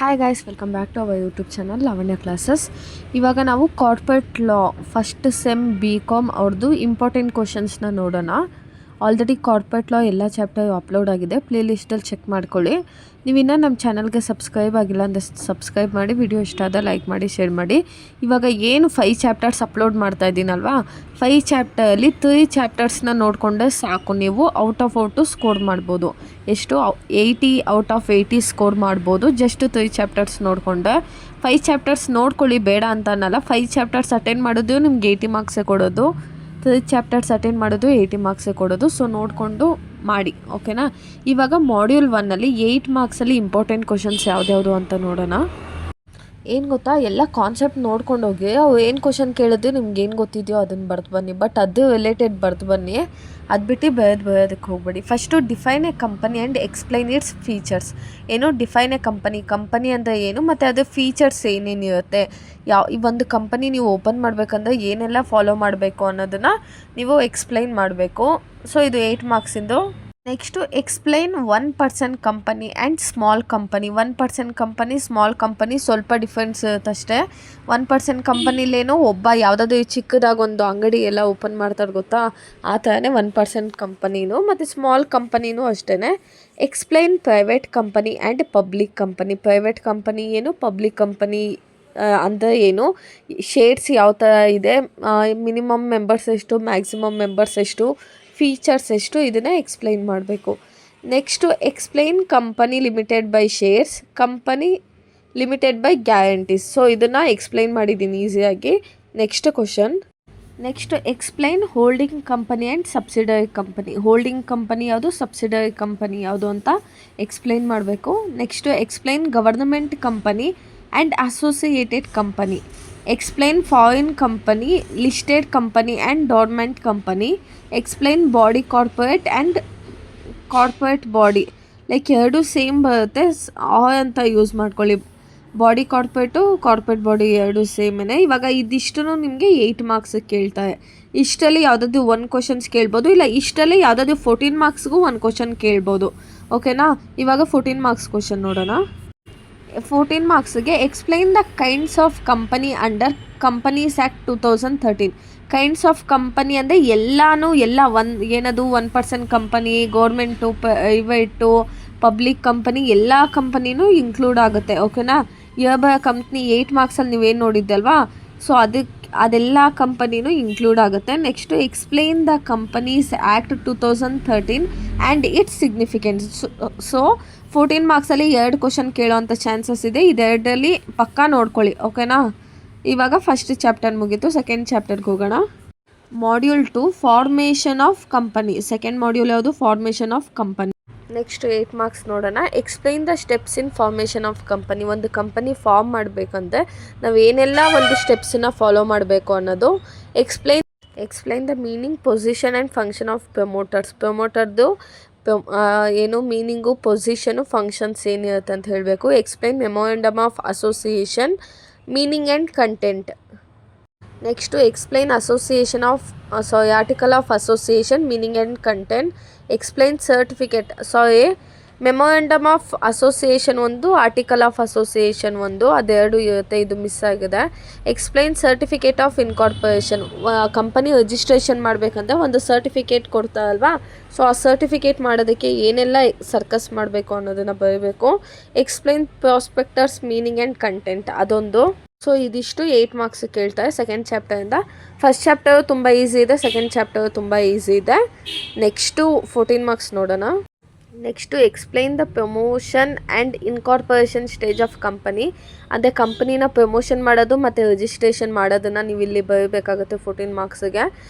Hi guys, welcome back to our YouTube channel Lavanya classes. ಇವಾಗ ನಾವು corporate law first sem BCom ಅವ್ರದ್ದು important ಕ್ವಶನ್ಸ್ನ ನೋಡೋಣ. ಆಲ್ರೆಡಿ ಕಾರ್ಪೊರೇಟ್ ಲಾ ಎಲ್ಲ ಚಾಪ್ಟರ್ ಅಪ್ಲೋಡ್ ಆಗಿದೆ, ಪ್ಲೇ ಲಿಸ್ಟಲ್ಲಿ ಚೆಕ್ ಮಾಡ್ಕೊಳ್ಳಿ. ನೀವಿನ್ನೂ ನಮ್ಮ ಚಾನಲ್ಗೆ ಸಬ್ಸ್ಕ್ರೈಬ್ ಆಗಿಲ್ಲ ಅಂದರೆ ಸಬ್ಸ್ಕ್ರೈಬ್ ಮಾಡಿ, ವಿಡಿಯೋ ಇಷ್ಟ ಆದ ಲೈಕ್ ಮಾಡಿ, ಶೇರ್ ಮಾಡಿ. ಇವಾಗ ಏನು 5 ಚಾಪ್ಟರ್ಸ್ ಅಪ್ಲೋಡ್ ಮಾಡ್ತಾ ಇದ್ದೀನಲ್ವಾ, 5 ಚಾಪ್ಟರಲ್ಲಿ 3 ಚಾಪ್ಟರ್ಸ್ನ ನೋಡಿಕೊಂಡ್ರೆ ಸಾಕು, ನೀವು ಔಟ್ ಆಫ್ ಸ್ಕೋರ್ ಮಾಡ್ಬೋದು. ಎಷ್ಟು 80 ಔಟ್ ಆಫ್ 80 ಸ್ಕೋರ್ ಮಾಡ್ಬೋದು, ಜಸ್ಟ್ 3 ಚಾಪ್ಟರ್ಸ್ ನೋಡಿಕೊಂಡೆ. 5 ಚಾಪ್ಟರ್ಸ್ ನೋಡ್ಕೊಳ್ಳಿ, ಬೇಡ ಅಂತ ಅನ್ನಲ್ಲ. 5 ಚಾಪ್ಟರ್ಸ್ ಅಟೆಂಡ್ ಮಾಡೋದು ನಿಮ್ಗೆ 80 ಮಾರ್ಕ್ಸೇ ಕೊಡೋದು, 3 ಚಾಪ್ಟರ್ಸ್ ಅಟೆಂಡ್ ಮಾಡೋದು 80 ಮಾರ್ಕ್ಸೇ ಕೊಡೋದು. ಸೊ ನೋಡಿಕೊಂಡು ಮಾಡಿ, ಓಕೆನಾ. ಇವಾಗ ಮಾಡ್ಯೂಲ್ 1ಅಲ್ಲಿ 8 ಮಾರ್ಕ್ಸಲ್ಲಿ ಇಂಪಾರ್ಟೆಂಟ್ ಕ್ವಶನ್ಸ್ ಯಾವ್ದ್ಯಾವುದು ಅಂತ ನೋಡೋಣ. ಏನು ಗೊತ್ತಾ, ಎಲ್ಲ ಕಾನ್ಸೆಪ್ಟ್ ನೋಡ್ಕೊಂಡು ಹೋಗಿ ಅವು ಏನು ಕ್ವಶನ್ ಕೇಳಿದ್ರೆ ನಿಮ್ಗೆ ಏನು ಗೊತ್ತಿದೆಯೋ ಅದನ್ನು ಬರೆದು ಬನ್ನಿ, ಬಟ್ ಅದು ರಿಲೇಟೆಡ್ ಬರೆದು ಬನ್ನಿ. ಅದು ಬಿಟ್ಟು ಬರೆಯೋದಕ್ಕೆ ಹೋಗಬೇಡಿ. First define A company and explain it's features. ಏನು ಡಿಫೈನ್ ಎ ಕಂಪನಿ ಅಂದರೆ ಏನು, ಮತ್ತು ಅದು ಫೀಚರ್ಸ್ ಏನೇನಿರುತ್ತೆ, ಈ ಒಂದು ಕಂಪನಿ ನೀವು ಓಪನ್ ಮಾಡಬೇಕಂದ್ರೆ ಏನೆಲ್ಲ ಫಾಲೋ ಮಾಡಬೇಕು ಅನ್ನೋದನ್ನು ನೀವು ಎಕ್ಸ್ಪ್ಲೈನ್ ಮಾಡಬೇಕು. ಸೊ ಇದು 8 ಮಾರ್ಕ್ಸಿಂದು. Next explain 1% company and small company. 1% company, small company ಸ್ವಲ್ಪ ಡಿಫ್ರೆನ್ಸ್ ಇರುತ್ತಷ್ಟೇ. 1% ಕಂಪನಿಲೇನೋ ಒಬ್ಬ ಯಾವುದಾದ್ರು ಚಿಕ್ಕದಾಗೊಂದು ಅಂಗಡಿ ಎಲ್ಲ ಓಪನ್ ಮಾಡ್ತಾರೆ ಗೊತ್ತಾ, ಆ ಥರನೇ 1% ಕಂಪನಿನೂ. ಮತ್ತು ಸ್ಮಾಲ್ ಕಂಪನಿನೂ ಅಷ್ಟೇ. Explain private company and public company. Private company ಏನು, ಪಬ್ಲಿಕ್ ಕಂಪನಿ ಅಂದರೆ ಏನು, ಶೇರ್ಸ್ ಯಾವ ಥರ ಇದೆ, ಮಿನಿಮಮ್ ಮೆಂಬರ್ಸ್ ಎಷ್ಟು, ಮ್ಯಾಕ್ಸಿಮಮ್ ಮೆಂಬರ್ಸ್ ಎಷ್ಟು, ಫೀಚರ್ಸ್ ಎಷ್ಟು, ಇದನ್ನು ಎಕ್ಸ್ಪ್ಲೈನ್ ಮಾಡಬೇಕು. Next explain company limited by shares, company limited by guarantees. So ಇದನ್ನು ಎಕ್ಸ್ಪ್ಲೈನ್ ಮಾಡಿದ್ದೀನಿ ಈಸಿಯಾಗಿ. Next question. Next explain holding company and subsidiary company. Holding company ಯಾವುದು, ಸಬ್ಸಿಡರಿ ಕಂಪನಿ ಯಾವುದು ಅಂತ ಎಕ್ಸ್ಪ್ಲೈನ್ ಮಾಡಬೇಕು. Next explain government company and associated company. Explain foreign company, listed company and dormant company. Explain body corporate and corporate body. Like ಎರಡು same ಬರುತ್ತೆ, ಅಂತ use ಮಾಡ್ಕೊಳ್ಳಿ. Body corporate body ಎರಡು ಸೇಮೇನೆ. ಇವಾಗ ಇದಿಷ್ಟು ನಿಮಗೆ 8 ಮಾರ್ಕ್ಸ್ ಕೇಳ್ತಾರೆ. ಇಷ್ಟರಲ್ಲಿ ಯಾವುದಾದ್ರು 1 ಕ್ವಶನ್ಸ್ ಕೇಳ್ಬೋದು, ಇಲ್ಲ ಇಷ್ಟರಲ್ಲಿ ಯಾವುದಾದ್ರು 14 ಮಾರ್ಕ್ಸ್ಗೂ 1 ಕ್ವಶನ್ ಕೇಳ್ಬೋದು, ಓಕೆನಾ. ಇವಾಗ 14 ಮಾರ್ಕ್ಸ್ ಕ್ವಶನ್ ನೋಡೋಣ. 14 ಮಾರ್ಕ್ಸ್ಗೆ explain the kinds of company under companies act 2013. Kinds of company ಅಂದರೆ ಏನದು 1% company, government, private, public company, ಎಲ್ಲ ಕಂಪನಿನೂ ಇನ್ಕ್ಲೂಡ್ ಆಗುತ್ತೆ, ಓಕೆನಾ. ಬೈ ಕಂಪ್ನಿ 8 ಮಾರ್ಕ್ಸಲ್ಲಿ ನೀವೇನು ನೋಡಿದ್ದಲ್ವಾ, ಸೊ ಅದೆಲ್ಲ ಕಂಪನಿನೂ ಇನ್ಕ್ಲೂಡ್ ಆಗುತ್ತೆ. Next explain the companies act 2013 and its significance. So 14 ಮಾರ್ಕ್ಸಲ್ಲಿ 2 ಕ್ವಶನ್ ಕೇಳೋವಂಥ ಚಾನ್ಸಸ್ ಇದೆ. ಇದೆರಡರಲ್ಲಿ ಪಕ್ಕಾ ನೋಡ್ಕೊಳ್ಳಿ, ಓಕೆನಾ. ಇವಾಗ ಫಸ್ಟ್ ಚಾಪ್ಟರ್ ಮುಗೀತು, ಸೆಕೆಂಡ್ ಚಾಪ್ಟರ್ಗೆ ಹೋಗೋಣ. Module 2 formation of company. Second module ಯಾವುದು, formation of company. Next 8 marks ನೋಡೋಣ. Explain the steps in formation of company. ಒಂದು ಕಂಪನಿ ಫಾರ್ಮ್ ಮಾಡಬೇಕಂದ್ರೆ ನಾವು ಏನೆಲ್ಲ ಒಂದು ಸ್ಟೆಪ್ಸನ್ನ ಫಾಲೋ ಮಾಡಬೇಕು ಅನ್ನೋದು. Explain the meaning, position and function of promoters. ಪ್ರಮೋಟರ್ದು ಏನು ಮೀನಿಂಗು, ಪೊಸಿಷನು, ಫಂಕ್ಷನ್ಸ್ ಏನಿರುತ್ತೆ ಅಂತ ಹೇಳಬೇಕು. Explain memorandum of association, meaning and content. Next explain article of association, meaning and content. Explain certificate, memorandum of association ಒಂದು, article of association ಒಂದು, ಅದೆರಡು ಇರುತ್ತೆ, ಇದು ಮಿಸ್ ಆಗಿದೆ. Explain certificate of incorporation. Company registration ಮಾಡಬೇಕಂದ್ರೆ ಒಂದು ಸರ್ಟಿಫಿಕೇಟ್ ಕೊಡ್ತಾರಲ್ವಾ, so ಆ ಸರ್ಟಿಫಿಕೇಟ್ ಮಾಡೋದಕ್ಕೆ ಏನೆಲ್ಲ ಸರ್ಕಸ್ ಮಾಡಬೇಕು ಅನ್ನೋದನ್ನು ಬರೀಬೇಕು. Explain prospectus, meaning and content, ಅದೊಂದು. ಸೊ ಇದಿಷ್ಟು 8 ಮಾರ್ಕ್ಸ್ ಕೇಳ್ತಾರೆ ಸೆಕೆಂಡ್ ಚಾಪ್ಟರಿಂದ. ಫಸ್ಟ್ ಚಾಪ್ಟರು ತುಂಬ ಈಸಿ ಇದೆ, ಸೆಕೆಂಡ್ ಚಾಪ್ಟರು ತುಂಬ ಈಸಿ ಇದೆ. ನೆಕ್ಸ್ಟು 14 ಮಾರ್ಕ್ಸ್ ನೋಡೋಣ. Next explain the promotion and incorporation stage of company. ಅದೇ ಕಂಪನಿನ ಪ್ರಮೋಷನ್ ಮಾಡೋದು ಮತ್ತು ರಿಜಿಸ್ಟ್ರೇಷನ್ ಮಾಡೋದನ್ನು ನೀವು ಇಲ್ಲಿ ಬರೀಬೇಕಾಗುತ್ತೆ 14 ಮಾರ್ಕ್ಸಿಗೆ.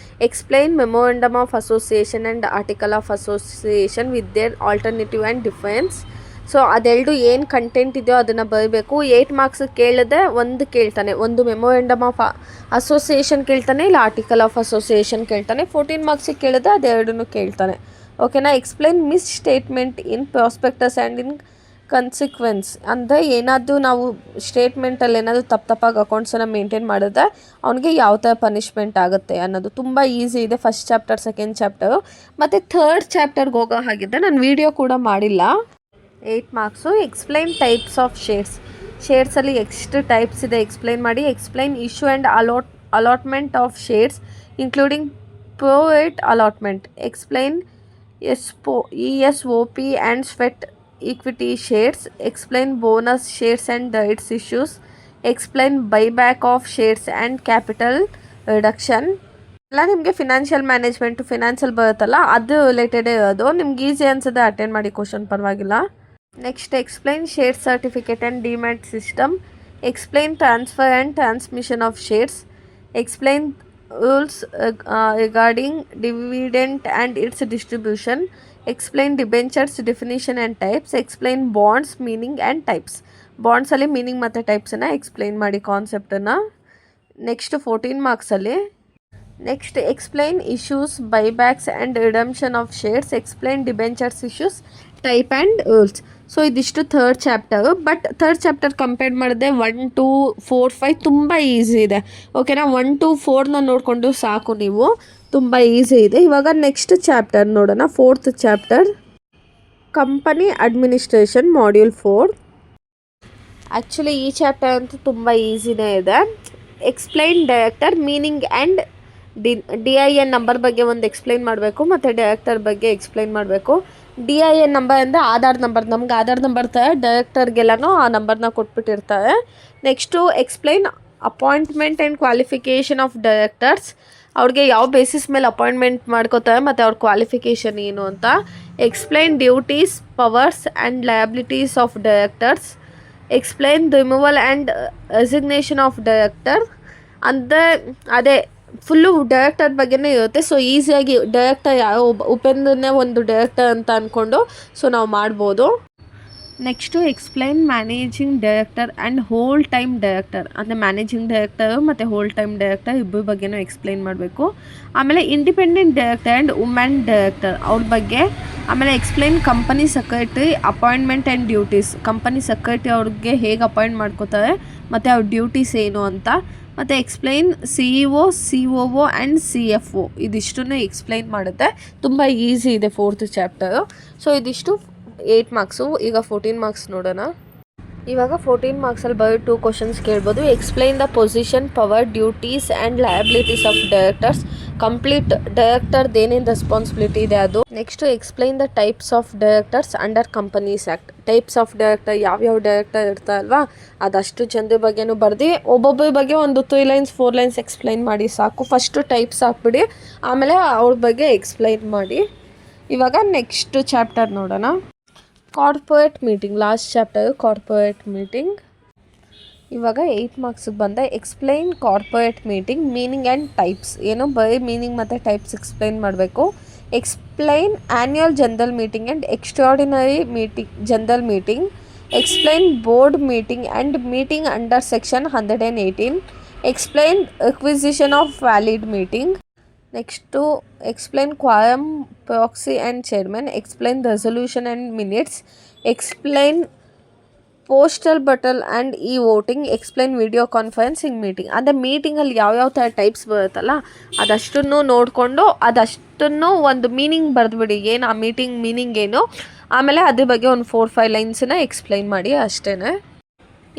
Explain memorandum of association and article of association with their alternative and difference. So ಅದೆರಡು ಏನು ಕಂಟೆಂಟ್ ಇದೆಯೋ ಅದನ್ನು ಬರೀಬೇಕು. 8 ಮಾರ್ಕ್ಸ್ ಕೇಳಿದ್ರೆ ಒಂದು ಕೇಳ್ತಾನೆ, ಒಂದು ಮೆಮೊರಂಡಮ್ ಆಫ್ ಅಸೋಸಿಯೇಷನ್ ಕೇಳ್ತಾನೆ, ಇಲ್ಲ ಆರ್ಟಿಕಲ್ ಆಫ್ ಅಸೋಸಿಯೇಷನ್ ಕೇಳ್ತಾನೆ. 14 ಮಾರ್ಕ್ಸಿಗೆ ಕೇಳಿದ್ರೆ ಅದೆರಡನ್ನೂ ಕೇಳ್ತಾನೆ, ಓಕೆನಾ. Explain misstatement in prospectus and in consequence. ಅಂದರೆ ಏನಾದರೂ ನಾವು ಸ್ಟೇಟ್ಮೆಂಟಲ್ಲಿ ಏನಾದರೂ ತಪ್ಪಾಗಿ ಅಕೌಂಟ್ಸನ್ನು ಮೇಂಟೈನ್ ಮಾಡಿದ್ರೆ ಅವನಿಗೆ ಯಾವ ಥರ ಪನಿಷ್ಮೆಂಟ್ ಆಗುತ್ತೆ ಅನ್ನೋದು ತುಂಬ ಈಸಿ ಇದೆ. First chapter, second chapter. ಮತ್ತು ಥರ್ಡ್ ಚಾಪ್ಟರ್ಗೆ ಹೋಗೋ ಹಾಗಿದ್ದರೆ ನಾನು ವೀಡಿಯೋ ಕೂಡ ಮಾಡಿಲ್ಲ. 8 marks. Explain types of shares. ಶೇರ್ಸಲ್ಲಿ ಎಷ್ಟು ಟೈಪ್ಸ್ ಇದೆ ಎಕ್ಸ್ಪ್ಲೈನ್ ಮಾಡಿ. Explain issue and allotment of shares including private allotment. Explain ESOP and sweat equity shares. Explain bonus shares and rights issues. Explain buyback of shares and capital reduction. ಎಲ್ಲ ನಿಮಗೆ financial management ಫಿನಾನ್ಸಲ್ಲಿ ಬರುತ್ತಲ್ಲ ಅದು ರಿಲೇಟೆಡೇ ಇರೋದು. ನಿಮ್ಗೆ easy ಅನ್ಸದೆ attend ಮಾಡಿ, question ಪರವಾಗಿಲ್ಲ. Next explain share certificate and demat system. Explain transfer and transmission of shares. Explain rules regarding dividend and its distribution. Explain debentures definition and types. Explain bonds meaning and types. Bonds ಅಲ್ಲಿ meaning ಮತ್ತು ಟೈಪ್ಸನ್ನು explain ಮಾಡಿ ಕಾನ್ಸೆಪ್ಟನ್ನು. Next 14 ಮಾರ್ಕ್ಸಲ್ಲಿ next explain issues buybacks and redemption of shares. Explain debentures issues type and rules. So ಇದಿಷ್ಟು third chapter. But third chapter compare ಮಾಡಿದೆ 1, 2, 4, 5 ತುಂಬ easy ಇದೆ. ಓಕೆನಾ, 1 to 4ನ ನೋಡಿಕೊಂಡು ಸಾಕು ನೀವು, ತುಂಬ ಈಸಿ ಇದೆ. ಇವಾಗ ನೆಕ್ಸ್ಟ್ ಚಾಪ್ಟರ್ ನೋಡೋಣ. 4th chapter company administration module 4. Actually ಈ ಚಾಪ್ಟರ್ ಅಂತೂ ತುಂಬ ಈಸಿನೇ ಇದೆ. Explain director meaning and DIN number ಬಗ್ಗೆ ಒಂದು ಎಕ್ಸ್ಪ್ಲೈನ್ ಮಾಡಬೇಕು ಮತ್ತು ಡೈರೆಕ್ಟರ್ ಬಗ್ಗೆ ಎಕ್ಸ್ಪ್ಲೈನ್ ಮಾಡಬೇಕು. DIN ನಂಬರ್ ಅಂದರೆ ಆಧಾರ್ ನಂಬರ್. ನಮ್ಗೆ ಆಧಾರ್ ನಂಬರ್ ತರ ಡೈರೆಕ್ಟರ್ಗೆಲ್ಲನೂ ಆ ನಂಬರ್ನ ಕೊಟ್ಬಿಟ್ಟಿರ್ತಾರೆ. Next explain appointment and qualification of directors. ಅವ್ರಿಗೆ ಯಾವ ಬೇಸಿಸ್ ಮೇಲೆ ಅಪಾಯಿಂಟ್ಮೆಂಟ್ ಮಾಡ್ಕೋತಾರೆ ಮತ್ತು ಅವ್ರ ಕ್ವಾಲಿಫಿಕೇಷನ್ ಏನು ಅಂತ. Explain duties powers and liabilities of directors. Explain removal and resignation of director. ಅಂದರೆ ಅದೇ ಫುಲ್ಲು ಡೈರೆಕ್ಟರ್ ಬಗ್ಗೆನೇ ಇರುತ್ತೆ. ಸೊ ಈಸಿಯಾಗಿ ಡೈರೆಕ್ಟರ್ ಯಾವ ಉಪೇಂದ್ರನೇ ಒಂದು ಡೈರೆಕ್ಟರ್ ಅಂತ ಅಂದ್ಕೊಂಡು ಸೊ ನಾವು ಮಾಡ್ಬೋದು. Next explain managing director and whole time director. ಅಂದರೆ ಮ್ಯಾನೇಜಿಂಗ್ ಡೈರೆಕ್ಟರು ಮತ್ತು ಹೋಲ್ ಟೈಮ್ ಡೈರೆಕ್ಟರ್ ಇಬ್ಬರ ಬಗ್ಗೆನೂ ಎಕ್ಸ್ಪ್ಲೈನ್ ಮಾಡಬೇಕು. ಆಮೇಲೆ independent director and women director ಅವ್ರ ಬಗ್ಗೆ. ಆಮೇಲೆ explain company secretary appointment and duties. Company secretary ಅವ್ರಿಗೆ ಹೇಗೆ ಅಪಾಯಿಂಟ್ ಮಾಡ್ಕೋತಾರೆ ಮತ್ತು ಅವ್ರ ಡ್ಯೂಟೀಸ್ ಏನು ಅಂತ. ಮತ್ತು explain CEO, COO and CFO. ಇದಿಷ್ಟನ್ನು ಎಕ್ಸ್ಪ್ಲೈನ್ ಮಾಡುತ್ತೆ. ತುಂಬ ಈಸಿ ಇದೆ 4th ಚಾಪ್ಟರು. ಸೊ ಇದಿಷ್ಟು 8 ಮಾರ್ಕ್ಸು. ಈಗ 14 ಮಾರ್ಕ್ಸ್ ನೋಡೋಣ. ಇವಾಗ 14 ಮಾರ್ಕ್ಸಲ್ಲಿ ಬರೋ 2 ಕ್ವಶನ್ಸ್ ಕೇಳ್ಬೋದು. Explain the position, power, duties and liabilities of directors. Complete ಡೈರೆಕ್ಟರ್ದು ಏನೇನು ರೆಸ್ಪಾನ್ಸಿಬಿಲಿಟಿ ಇದೆ ಅದು. Next explain the types of directors under companies act. Types of director, ಯಾವ್ಯಾವ ಡೈರೆಕ್ಟರ್ ಇರ್ತಾರಲ್ವಾ ಅದಷ್ಟು ಜನರ ಬಗ್ಗೆನೂ ಬರ್ದು ಒಬ್ಬೊಬ್ಬರ ಬಗ್ಗೆ ಒಂದು 3 lines 4 lines ಎಕ್ಸ್ಪ್ಲೈನ್ ಮಾಡಿ ಸಾಕು. ಫಸ್ಟು ಟೈಪ್ಸ್ ಹಾಕ್ಬಿಡಿ, ಆಮೇಲೆ ಅವ್ರ ಬಗ್ಗೆ ಎಕ್ಸ್ಪ್ಲೈನ್ ಮಾಡಿ. ಇವಾಗ ನೆಕ್ಸ್ಟ್ ಚಾಪ್ಟರ್ ನೋಡೋಣ. Corporate meeting. Last chapter corporate meeting. ಇವಾಗ 8 ಮಾರ್ಕ್ಸಿಗೆ ಬಂದ. Explain corporate meeting meaning and types. ಏನೋ ಬರೀ ಮೀನಿಂಗ್ ಮತ್ತು ಟೈಪ್ಸ್ ಎಕ್ಸ್ಪ್ಲೈನ್ ಮಾಡಬೇಕು. Explain annual general meeting and extraordinary meeting general meeting. Explain board meeting and meeting under section 118. Explain requisition of valid meeting. Next explain quorum, proxy and chairman. Explain resolution and minutes. Explain postal ಬಟಲ್ and voting. Explain video conferencing meeting. ಅಂದರೆ ಮೀಟಿಂಗಲ್ಲಿ ಯಾವ್ಯಾವ ಥರ types ಬರುತ್ತಲ್ಲ ಅದಷ್ಟನ್ನು ನೋಡಿಕೊಂಡು ಅದಷ್ಟನ್ನು ಒಂದು meaning ಬರೆದ್ಬಿಡಿ, ಏನು ಆ meeting meaning ಏನು. ಆಮೇಲೆ ಅದ್ರ ಬಗ್ಗೆ ಒಂದು 4-5 ಲೈನ್ಸನ್ನ ಎಕ್ಸ್ಪ್ಲೈನ್ ಮಾಡಿ ಅಷ್ಟೇ.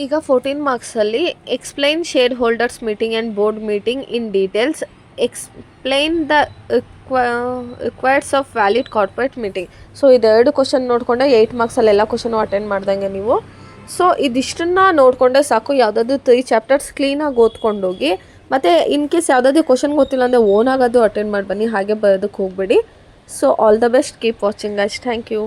ಈಗ 14 ಮಾರ್ಕ್ಸಲ್ಲಿ explain shareholders meeting and board meeting in details. Explain the requirements of valid corporate meeting. So ಇದೆರಡು ಕ್ವಶನ್ ನೋಡಿಕೊಂಡೆ 8 ಮಾರ್ಕ್ಸಲ್ಲಿ ಎಲ್ಲ ಕ್ವಶನು ಅಟೆಂಡ್ ಮಾಡ್ದಂಗೆ ನೀವು. ಸೊ ಇದಿಷ್ಟನ್ನು ನೋಡಿಕೊಂಡ್ರೆ ಸಾಕು. ಯಾವುದಾದ್ರು 3 ಚಾಪ್ಟರ್ಸ್ ಕ್ಲೀನಾಗಿ ಓದ್ಕೊಂಡೋಗಿ. ಮತ್ತು ಇನ್ ಕೇಸ್ ಯಾವುದಾದ್ರು ಕ್ವಶನ್ ಗೊತ್ತಿಲ್ಲ ಅಂದರೆ ಓನಾಗೋದು ಅಟೆಂಡ್ ಮಾಡಿ ಬನ್ನಿ, ಹಾಗೆ ಬರೋದಕ್ಕೆ ಹೋಗಬೇಡಿ. So all the best, keep watching guys. Thank you.